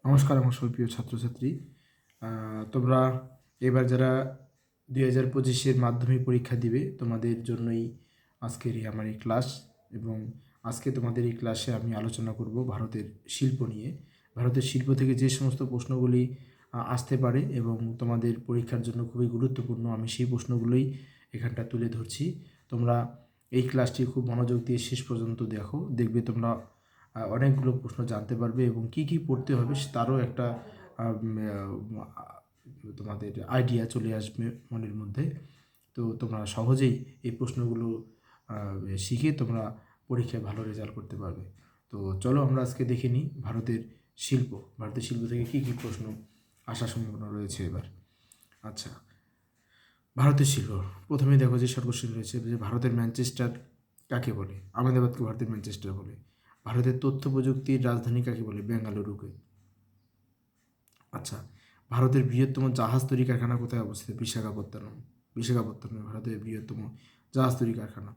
নমস্কার আমার সুপ্রিয় ছাত্রছাত্রী। তোমরা এবার যারা 2025-এর মাধ্যমিক পরীক্ষা দিবে তোমাদের জন্যই আজকের আমার এই ক্লাস। এবং আজকে তোমাদের এই ক্লাসে আমি আলোচনা করব ভারতের শিল্প নিয়ে। ভারতের শিল্প থেকে যে সমস্ত প্রশ্নগুলি আসতে পারে এবং তোমাদের পরীক্ষার জন্য খুবই গুরুত্বপূর্ণ, আমি সেই প্রশ্নগুলোই এখানটা তুলে ধরছি। তোমরা এই ক্লাসটি খুব মনোযোগ দিয়ে শেষ পর্যন্ত দেখবে তোমরা অনেকগুলো প্রশ্ন জানতে পারবে এবং কি কি পড়তে হবে তারও একটা তোমাদের আইডিয়া চলে আসবে মনের মধ্যে। তো তোমরা সহজেই এই প্রশ্নগুলো শিখে তোমরা পরীক্ষায় ভালো রেজাল্ট করতে পারবে। তো চলো আমরা আজকে দেখে নিই ভারতের শিল্প থেকে কী কী প্রশ্ন আসার সম্ভাবনা রয়েছে এবার। আচ্ছা, ভারতের শিল্প প্রথমেই দেখো যে শর্ট কোশ্চেন রয়েছে যে ভারতের ম্যানচেস্টার কাকে বলে? আহমেদাবাদকে ভারতের ম্যানচেস্টার বলে। ভারতের তথ্য প্রযুক্তির রাজধানী কাকে বলে? বেঙ্গালুরুকে। আচ্ছা, ভারতের বৃহত্তম জাহাজ তৈরি কারখানা কোথায় অবস্থিত? বিশাখাপত্তনম ভারতের বৃহত্তম জাহাজ তৈরি কারখানা।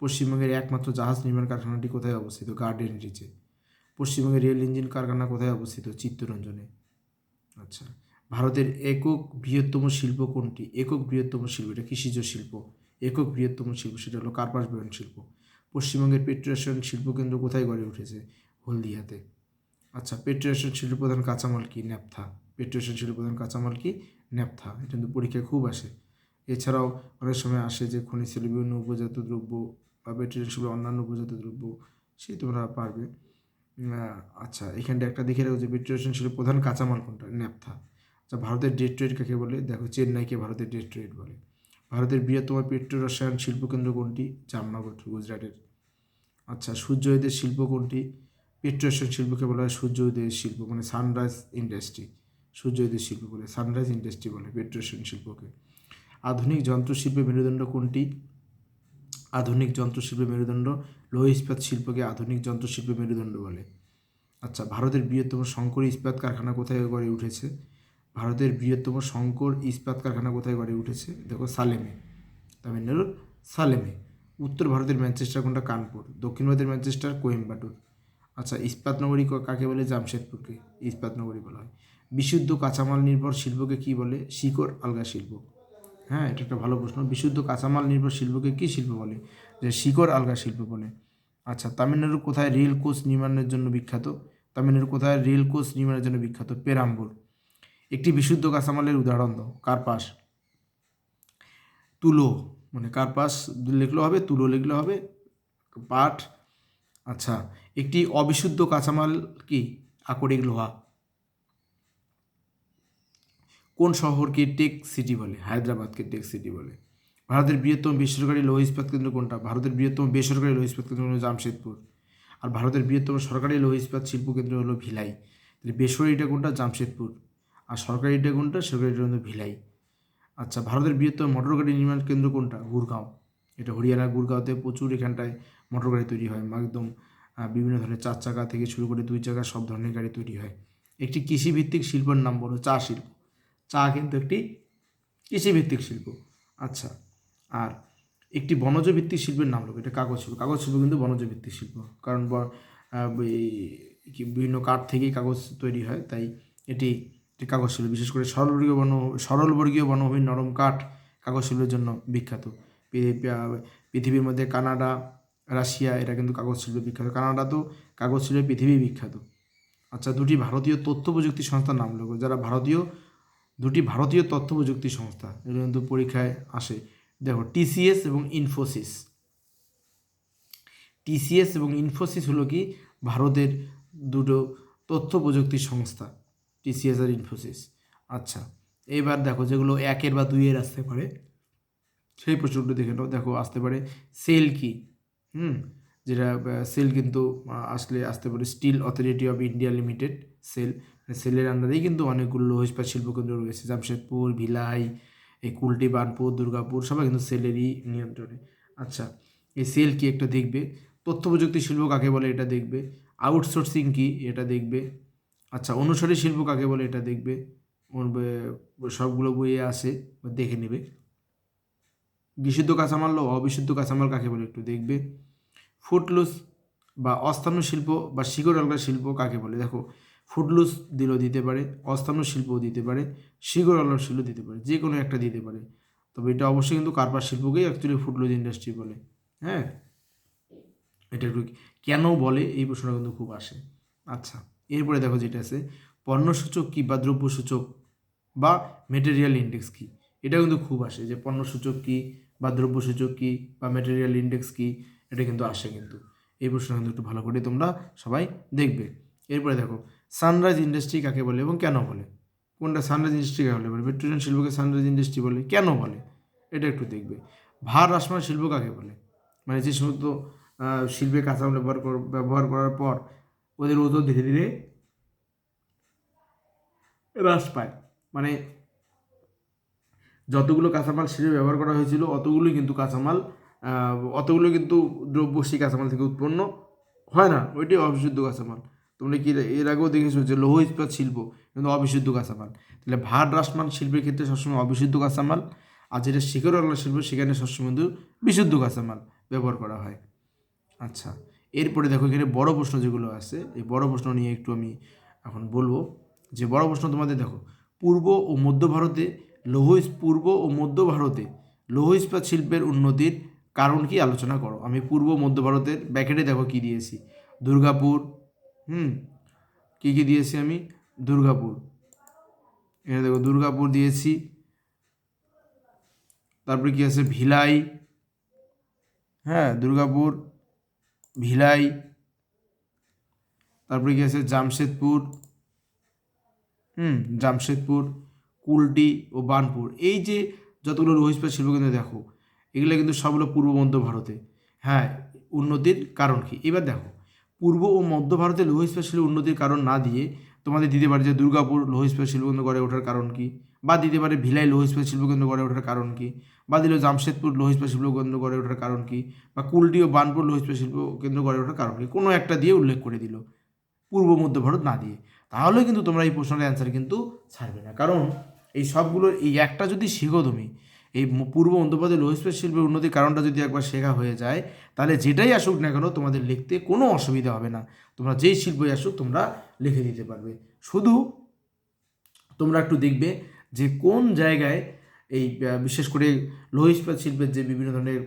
পশ্চিমবঙ্গের একমাত্র জাহাজ নির্মাণ কারখানাটি কোথায় অবস্থিত? গার্ডেন রিচে। পশ্চিমবঙ্গের রেল ইঞ্জিন কারখানা কোথায় অবস্থিত? চিত্তরঞ্জনে। আচ্ছা, ভারতের একক বৃহত্তম শিল্প কোনটি? একক বৃহত্তম শিল্প, এটা কৃষিজ শিল্প। একক বৃহত্তম শিল্প সেটা হলো কার্পাস বয়ন শিল্প। পশ্চিমবঙ্গের পেট্রোরেশন শিল্পকেন্দ্র কোথায় গড়ে উঠেছে? হলদিয়াতে। আচ্ছা, পেট্রোরেশন শিল্প প্রধান কাঁচামাল কি? ন্যাপথা। পেট্রোরেশন শিল্প প্রধান কাঁচামাল কি? ন্যাপথা। এটা কিন্তু পরীক্ষায় খুব আসে। এছাড়াও অনেক সময় আসে যে খনিজ তেল, বিভিন্ন উপজাত দ্রব্য বা পেট্রোরেশন শিল্পের অন্যান্য উপজাত দ্রব্য, সেই তোমরা পারবে। আচ্ছা, এখানটা একটা দেখে রাখো যে পেট্রোরেশন শিল্পের প্রধান কাঁচামাল কোনটা? ন্যাপথা। আচ্ছা, ভারতের ডেট্রয়েট কাকে বলে? দেখো, চেন্নাইকে ভারতের ডেট্রয়েট বলে। ভারতের বৃহত্তম পেট্রো রসায়ন শিল্পকেন্দ্র কোনটি? জামনগর, গুজরাটের। আচ্ছা, সূর্য উদয়ের শিল্প কোনটি? পেট্রোরসায়ন শিল্পকে বলা হয় সূর্য উদয়ের শিল্প, মানে সানরাইজ ইন্ডাস্ট্রি। সূর্য উদয়ের শিল্প বলে সানরাইজ ইন্ডাস্ট্রি বলে পেট্রোরসায়ন শিল্পকে। আধুনিক যন্ত্রশিল্পের মেরুদণ্ড কোনটি? আধুনিক যন্ত্রশিল্পের মেরুদণ্ড লৌহ ইস্পাত শিল্পকে আধুনিক যন্ত্রশিল্পের মেরুদণ্ড বলে। আচ্ছা, ভারতের বৃহত্তম শঙ্কর ইস্পাত কারখানা কোথায় গড়ে উঠেছে? ভারতের বৃহত্তম শঙ্কর ইস্পাত কারখানা কোথায় গড়ে উঠেছে? দেখো, সালেমে, তামিলনাড়ুর সালেমে। উত্তর ভারতের ম্যানচেস্টার কোনটা? কানপুর। দক্ষিণ ভারতের ম্যানচেস্টার কোয়েম্বাটুর। আচ্ছা, ইস্পাত নগরী কাকে বলে? জামশেদপুরকে ইস্পাত নগরী বলা হয়। বিশুদ্ধ কাঁচামাল নির্ভর শিল্পকে কি বলে? শিকড় আলগা শিল্প। হ্যাঁ, এটা একটা ভালো প্রশ্ন। বিশুদ্ধ কাঁচামাল নির্ভর শিল্পকে কী শিল্প বলে? যে শিকড় আলগা শিল্প বলে। আচ্ছা, তামিলনাড়ু কোথায় রেল কোচ নির্মাণের জন্য বিখ্যাত? তামিলনাড়ু কোথায় রেল কোচ নির্মাণের জন্য বিখ্যাত? পেরাম্বুর। একটি বিশুদ্ধ কাঁচামালের উদাহরণ দাও। কার্পাস, তুলো, মানে কার্পাস লিখলেও হবে, তুলো লিখলেও হবে, পাট। আচ্ছা, একটি অবিশুদ্ধ কাঁচামাল কি? আকরিক লোহা। কোন শহরকে টেক সিটি বলে? হায়দ্রাবাদকে টেক সিটি বলে। ভারতের বৃহত্তম বেসরকারি লৌহ ইস্পাত কেন্দ্র কোনটা? ভারতের বৃহত্তম বেসরকারি লৌহ ইস্পাত কেন্দ্র হলো জামশেদপুর। আর ভারতের বৃহত্তম সরকারি লৌহ ইস্পাত শিল্প কেন্দ্র হলো ভিলাই। তাহলে বেসরকারিটা কোনটা? জামশেদপুর। আর সরকারিটা কোনটা? সরকারিটা হলো ভিলাই। আচ্ছা, ভারতের বৃহত্তম মোটর গাড়ি নির্মাণ কেন্দ্র কোনটা? গুরগাঁও। এটা হরিয়ানা গুরগাঁওতে প্রচুর এখানটায় মোটর গাড়ি তৈরি হয়, একদম বিভিন্ন ধরনের 4 চাকা থেকে শুরু করে 2 চাকা সব ধরনের গাড়ি তৈরি হয়। একটি কৃষিভিত্তিক শিল্পের নাম বলো। চা শিল্প। চা কিন্তু একটি কৃষিভিত্তিক শিল্প। আচ্ছা, আর একটি বনজ ভিত্তিক শিল্পের নাম লেখো। এটা কাগজ শিল্প। কাগজ শিল্প কিন্তু বনজ ভিত্তিক শিল্প, কারণ বিভিন্ন কাঠ থেকেই কাগজ তৈরি হয়, তাই এটি কাগজ শিল্প। বিশেষ করে সরলবর্গীয় বনভূমির নরম কাঠ কাগজ শিল্পের জন্য বিখ্যাত। পৃথিবীর মধ্যে কানাডা, রাশিয়া, এরা কিন্তু কাগজ শিল্পে বিখ্যাত। কানাডা তো কাগজ শিল্পে পৃথিবী বিখ্যাত। আচ্ছা, দুটি ভারতীয় তথ্য প্রযুক্তি সংস্থার নাম লেখো। দুটি ভারতীয় তথ্য প্রযুক্তি সংস্থা, এগুলো কিন্তু পরীক্ষায় আসে। দেখো, টিসিএস এবং ইনফোসিস। টিসিএস এবং ইনফোসিস হলো কি? ভারতের দুটো তথ্য প্রযুক্তি সংস্থা, টিসিএস আর ইনফোসিস। আচ্ছা, এবার দেখো যেগুলো 1 বা 2 আসতে পারে সেই প্রশ্নগুলো দেখে নাও। দেখো, আসতে পারে সেল কি? যেটা সেল কিন্তু আসতে পারে steel authority of India limited, SAIL. সেলের আন্ডারেই কিন্তু অনেকগুলো লৌহ ইস্পাত শিল্পকেন্দ্র রয়েছে। জামশেদপুর, ভিলাই, এই কুলটি, বার্নপুর, দুর্গাপুর সবাই কিন্তু সেলেরই নিয়ন্ত্রণে। আচ্ছা, এই সেল কি একটা দেখবে। তথ্য প্রযুক্তি শিল্প কাকে বলে? এটা দেখবে। আউটসোর্সিং কি? এটা দেখবে। আচ্ছা, অনুসারী শিল্প কাকে বলে? এটা দেখবে। সবগুলো বইয়ে আসে, দেখে নেবে। বিশুদ্ধ কাঁচামাল ও অবিশুদ্ধ কাঁচামাল কাকে বলে? একটু দেখবে। ফুটলুস বা অস্থানু শিল্প বা শিকড় আলগা শিল্প কাকে বলে? দেখো, ফুটলুস দিলেও দিতে পারে, অস্থাম্য শিল্পও দিতে পারে, শিকড় আলর শিল্প দিতে পারে, যে কোনো একটা দিতে পারে। তবে এটা অবশ্যই কিন্তু কার্পাস শিল্পকেই অ্যাকচুয়ালি ফুটলুস ইন্ডাস্ট্রি বলে। হ্যাঁ, এটা একটু কেন বলে এই প্রশ্নটা কিন্তু খুব আসে। আচ্ছা, এরপরে দেখো যেটা আছে, পণ্যসূচক কী বা দ্রব্যসূচক বা মেটেরিয়াল ইন্ডেক্স কী, এটা কিন্তু খুব আসে, যে পণ্যসূচক কী বা দ্রব্যসূচক কী বা মেটেরিয়াল ইন্ডেক্স কী, এটা কিন্তু আসে। কিন্তু এই প্রশ্ন কিন্তু একটু ভালো করে তোমরা সবাই দেখবে। এরপরে দেখো, সানরাইজ ইন্ডাস্ট্রি কাকে বলে এবং কেন বলে, কোনটা সানরাইজ ইন্ডাস্ট্রি কাকে বলে, পেট্রোলিয়াম শিল্পকে সানরাইজ ইন্ডাস্ট্রি বলে, কেন বলে, এটা একটু দেখবে। ভার হ্রাসমান শিল্প কাকে বলে, মানে যে সমস্ত শিল্পে কাঁচামাল ব্যবহার করার পর ওদের ওজন ধীরে ধীরে হ্রাস পায়, মানে যতগুলো কাঁচামাল শিল্পে ব্যবহার করা হয়েছিল অতগুলো কিন্তু দ্রব্য সেই কাঁচামাল থেকে উৎপন্ন হয় না, ওইটাই অবিশুদ্ধ কাঁচামাল। তোমরা কি এর আগেও দেখেছো যে লৌহ ইস্পাত শিল্প কিন্তু অবিশুদ্ধ কাঁচামাল। তাহলে ভার হ্রাসমান শিল্পের ক্ষেত্রে সবসময় অবিশুদ্ধ কাঁচামাল, আর যেটা শিকড় আলগা শিল্প সেখানে সবসময় কিন্তু বিশুদ্ধ কাঁচামাল ব্যবহার করা হয়। আচ্ছা, এরপরে দেখো এখানে বড় প্রশ্ন যেগুলো আছে, এই বড় প্রশ্ন নিয়ে একটু আমি এখন বলবো। যে বড় প্রশ্ন তোমাদের দেখো, পূর্ব ও মধ্য ভারতে লৌহ ইস্পাত শিল্পের উন্নতির কারণ কি আলোচনা করো। আমি পূর্ব মধ্য ভারতের ব্যাকেটে দেখো কি দিয়েছি, দুর্গাপুর, কি দিয়েছি আমি, দুর্গাপুর, এখানে দেখো দুর্গাপুর দিয়েছি, তারপরে কি আছে, ভিলাই, হ্যাঁ দুর্গাপুর, ভিলাই, তারপরে কি আছে জামশেদপুর, জামশেদপুর, কুলটি ও বার্নপুর। এই যে যতগুলো লৌহ ইস্পাত শিল্পকেন্দ্র দেখো, এগুলো কিন্তু সবগুলো পূর্ব মধ্য ভারতে। হ্যাঁ, উন্নতির কারণ কি, এবার দেখো পূর্ব ও মধ্য ভারতে লৌহ ইস্পাত শিল্পের উন্নতির কারণ না দিয়ে তোমাদের দিতে পারে যে দুর্গাপুর লৌহ ইস্পাত শিল্পকেন্দ্র গড়ে ওঠার কারণ কি, বা দিতে পারে ভিলাই লৌহ ইস্পাত শিল্পকেন্দ্র গড়ে ওঠার কারণ কি, বা দিল জামশেদপুর লৌহ ইস্পাত শিল্পকেন্দ্র গড়ে ওঠার কারণ কি, বা কুলটি ও বার্নপুর লৌহ ইস্পাত শিল্পকেন্দ্র গড়ে ওঠার কারণ কি, কোনো একটা দিয়ে উল্লেখ করে দিল পূর্ব মধ্য ভারত না দিয়ে। তাহলে কিন্তু তোমরা এই প্রশ্নের অ্যান্সার কিন্তু ছাড়বে না, কারণ এই সবগুলোর এই একটা যদি শিখো তুমি, এই পূর্ব মধ্যপ্রদেশ লৌহ ইস্পাত শিল্পের উন্নতির কারণটা যদি একবার শেখা হয়ে যায়, তাহলে যেটাই আসুক না কেন তোমাদের লিখতে কোনো অসুবিধা হবে না। তোমরা যেই শিল্পই আসুক তোমরা লিখে দিতে পারবে। শুধু তোমরা একটু দেখবে যে কোন জায়গায় এই বিশেষ করে লৌহ ইস্পাত শিল্পের যে বিভিন্ন ধরনের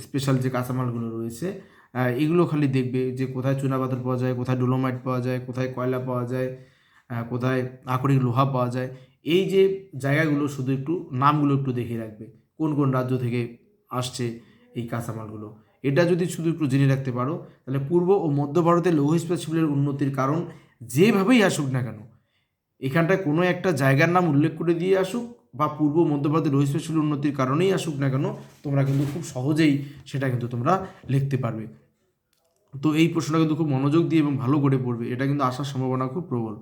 স্পেশাল যে কাঁচামালগুলো রয়েছে, এগুলো খালি দেখবে যে কোথায় চুনাপাথর পাওয়া যায়, কোথায় ডোলোমাইট পাওয়া যায়, কোথায় কয়লা পাওয়া যায়, কোথায় আকরিক লোহা পাওয়া যায়। এই যে জায়গাগুলো শুধু একটু নামগুলো একটু দেখে রাখবে, কোন কোন রাজ্য থেকে আসছে এই কাঁচামালগুলো। এটা যদি শুধু একটু জেনে রাখতে পারো, তাহলে পূর্ব ও মধ্য ভারতের লৌহ ইস্পাত শিল্পের উন্নতির কারণ যেভাবেই আসুক না কেন, এখানটায় কোনো একটা জায়গার নাম উল্লেখ করে দিয়ে আসুক, বা পূর্ব মধ্য ভারতের লৌহ ইস্পাত শিল্পের উন্নতির কারণেই আসুক না কেন, তোমরা কিন্তু খুব সহজেই সেটা কিন্তু তোমরা লিখতে পারবে। তো এই প্রশ্নটা কিন্তু খুব মনোযোগ দিয়ে এবং ভালো করে পড়বে, এটা কিন্তু আসার সম্ভাবনা খুব প্রবল।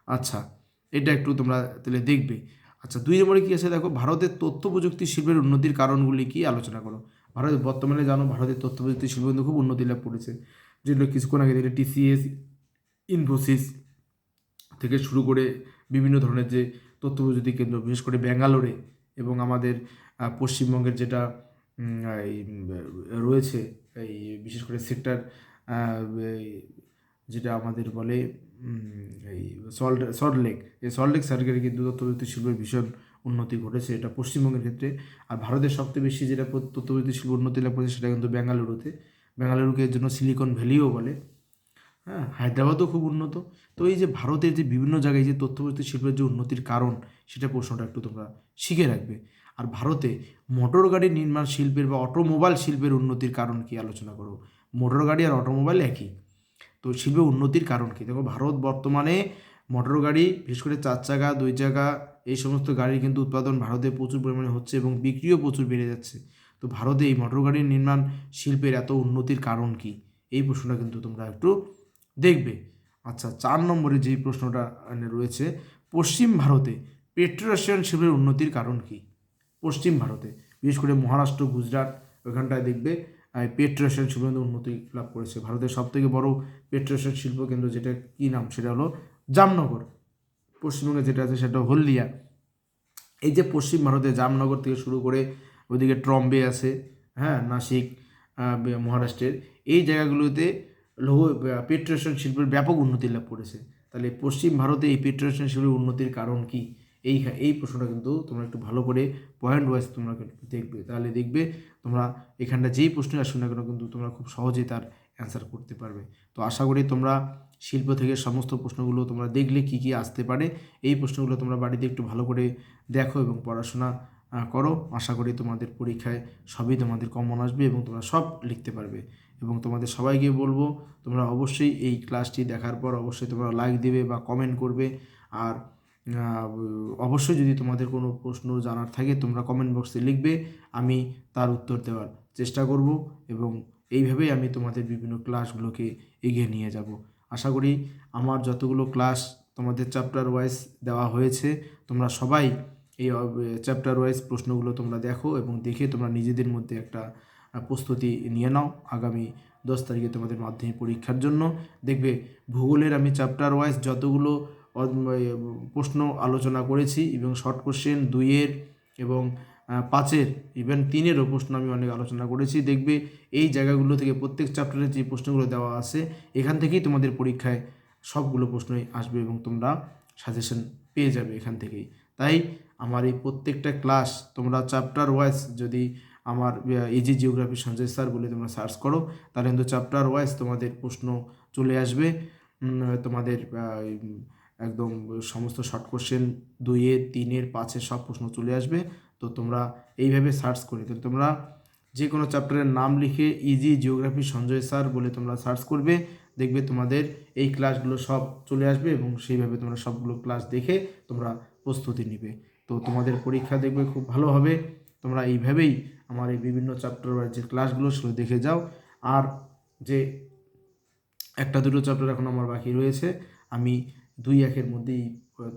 আচ্ছা, এটা একটু তোমরা তাহলে দেখবে। আচ্ছা, 2 নম্বরে কী আছে দেখো, ভারতের তথ্য প্রযুক্তি শিল্পের উন্নতির কারণগুলি কি আলোচনা করো। ভারত বর্তমানে জানো ভারতের তথ্য প্রযুক্তি শিল্প কিন্তু খুব উন্নতি লাভ করেছে, যেগুলো কিছুক্ষণ আগে দেখলে টিসিএস, ইনফোসিস থেকে শুরু করে বিভিন্ন ধরনের যে তথ্য প্রযুক্তি কেন্দ্র, বিশেষ করে ব্যাঙ্গালোরে এবং আমাদের পশ্চিমবঙ্গের যেটা এই রয়েছে, এই বিশেষ করে সেক্টর যেটা আমাদের বলে এই সল্টলেক, এই সল্টলেক সার্কেলে কিন্তু তথ্য প্রযুক্তি শিল্পের ভীষণ উন্নতি ঘটেছে, এটা পশ্চিমবঙ্গের ক্ষেত্রে। আর ভারতের সবচেয়ে বেশি যেটা তথ্য প্রযুক্তি শিল্প উন্নতি লাভ করেছে সেটা কিন্তু বেঙ্গালুরুতে, বেঙ্গালুরুকে এর জন্য সিলিকন ভ্যালিও বলে। হ্যাঁ, হায়দ্রাবাদও খুব উন্নত। তো এই যে ভারতের যে বিভিন্ন জায়গায় যে তথ্য প্রযুক্তি শিল্পের যে উন্নতির কারণ, সেটা প্রশ্নটা একটু তোমরা শিখে রাখবে। আর ভারতে মোটর গাড়ি নির্মাণ শিল্পের বা অটোমোবাইল শিল্পের উন্নতির কারণ কি আলোচনা করো। মোটর গাড়ি আর অটোমোবাইল একই, তো শিল্পের উন্নতির কারণ কি দেখো, ভারত বর্তমানে মোটর গাড়ি, বিশেষ করে 4 চাকা 2 চাকা এই সমস্ত গাড়ির কিন্তু উৎপাদন ভারতে প্রচুর পরিমাণে হচ্ছে এবং বিক্রিও প্রচুর বেড়ে যাচ্ছে। তো ভারতে এই মোটর গাড়ির নির্মাণ শিল্পের এত উন্নতির কারণ কি, এই প্রশ্নটা কিন্তু তোমরা একটু দেখবে। আচ্ছা, 4 নম্বরে যেই প্রশ্নটা রয়েছে, পশ্চিম ভারতে পেট্রোরসায়ন শিল্পের উন্নতির কারণ কি। পশ্চিম ভারতে বিশেষ করে মহারাষ্ট্র, গুজরাট, ওইখানটায় দেখবে পেট্রোরসায়ন শিল্প উন্নতি লাভ করেছে। ভারতের সবথেকে বড় পেট্রোরসায়ন শিল্প কেন্দ্র যেটা কী নাম, সেটা হলো জামনগর। পশ্চিমবঙ্গে যেটা আছে সেটা হলদিয়া। এই যে পশ্চিম ভারতে জামনগর থেকে শুরু করে ওইদিকে ট্রম্বে আছে, হ্যাঁ নাসিক, মহারাষ্ট্রের এই জায়গাগুলোতে লৌহ পেট্রোরসায়ন শিল্পের ব্যাপক উন্নতি লাভ করেছে। তাহলে পশ্চিম ভারতে এই পেট্রোলেশন শিল্পের উন্নতির কারণ কি, এই প্রশ্নটা কিন্তু তোমরা একটু ভালো করে পয়েন্ট ওয়াইজ তোমরা দেখবে, তাহলে দেখবে তোমরা এখানটা যেই প্রশ্ন আসুক না কেন কিন্তু তোমরা খুব সহজেই তার অ্যান্সার করতে পারবে। তো আশা করি তোমরা শিল্প থেকে সমস্ত প্রশ্নগুলো তোমরা দেখলে কি কি আসতে পারে, এই প্রশ্নগুলো তোমরা বাড়িতে একটু ভালো করে দেখো এবং পড়াশোনা করো। আশা করি তোমাদের পরীক্ষায় সবই তোমাদের কমন আসবে এবং তোমরা সব লিখতে পারবে। এবং তোমাদের সবাইকে বলবো তোমরা অবশ্যই এই ক্লাসটি দেখার পর অবশ্যই তোমরা লাইক দেবে বা কমেন্ট করবে। আর অবশ্যই যদি তোমাদের কোনো প্রশ্ন জানার থাকে তোমরা কমেন্ট বক্সে লিখবে, আমি তার উত্তর দেওয়ার চেষ্টা করব এবং এইভাবেই আমি তোমাদের বিভিন্ন ক্লাসগুলোকে এগিয়ে নিয়ে যাব। আশা করি আমার যতগুলো ক্লাস তোমাদের চ্যাপ্টার ওয়াইজ দেওয়া হয়েছে তোমরা সবাই এই চ্যাপ্টার ওয়াইজ প্রশ্নগুলো তোমরা দেখো এবং দেখে তোমরা নিজেদের মধ্যে একটা প্রস্তুতি নিয়ে নাও আগামী 10 তারিখে তোমাদের মাধ্যমিক পরীক্ষার জন্য। দেখবে ভূগোলের আমি চ্যাপ্টার ওয়াইজ যতগুলো প্রশ্ন আলোচনা করেছি এবং শর্ট কোশ্চেন 2-এর এবং 5-এর ইভেন 3-এরও প্রশ্ন আমি অনেক আলোচনা করেছি। দেখবে এই জায়গাগুলো থেকে প্রত্যেক চ্যাপ্টারের যে প্রশ্নগুলো দেওয়া আছে এখান থেকেই তোমাদের পরীক্ষায় সবগুলো প্রশ্নই আসবে এবং তোমরা সাজেশন পেয়ে যাবে এখান থেকেই। তাই আমার এই প্রত্যেকটা ক্লাস তোমরা চ্যাপ্টার ওয়াইজ যদি আমার ইজি জিওগ্রাফি সঞ্জয় স্যার বলে তোমরা সার্চ করো তাহলে কিন্তু চ্যাপ্টার ওয়াইজ তোমাদের প্রশ্ন চলে আসবে। তোমাদের একদম সমস্ত শর্ট কোশ্চেন 2-এর 3-এর 5-এর সব প্রশ্ন চলে আসবে। তো তোমরা এইভাবে সার্চ করে তো তোমরা যে কোনো চ্যাপ্টারের নাম লিখে ইজি জিওগ্রাফি সঞ্জয় স্যার বলে তোমরা সার্চ করবে, দেখবে তোমাদের এই ক্লাসগুলো সব চলে আসবে এবং সেইভাবে তোমরা সবগুলো ক্লাস দেখে তোমরা প্রস্তুতি নিবে। তো তোমাদের পরীক্ষা দেখবে খুব ভালো হবে। তোমরা এইভাবেই আমার এই বিভিন্ন চ্যাপ্টার যে ক্লাসগুলো সেগুলো দেখে যাও। আর যে 1-2 চ্যাপ্টার এখন আমার বাকি রয়েছে, আমি 2-1-এর মধ্যেই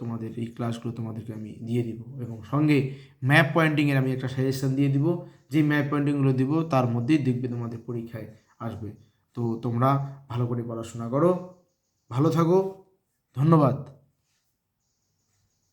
তোমাদের এই ক্লাসগুলো তোমাদেরকে আমি দিয়ে দিব এবং সঙ্গে ম্যাপ পয়েন্টিংয়ের আমি একটা সাজেশন দিয়ে দিব। যে ম্যাপ পয়েন্টিংগুলো দিব তার মধ্যেই দেখবে তোমাদের পরীক্ষায় আসবে। তো তোমরা ভালো করে পড়াশোনা করো, ভালো থাকো, ধন্যবাদ।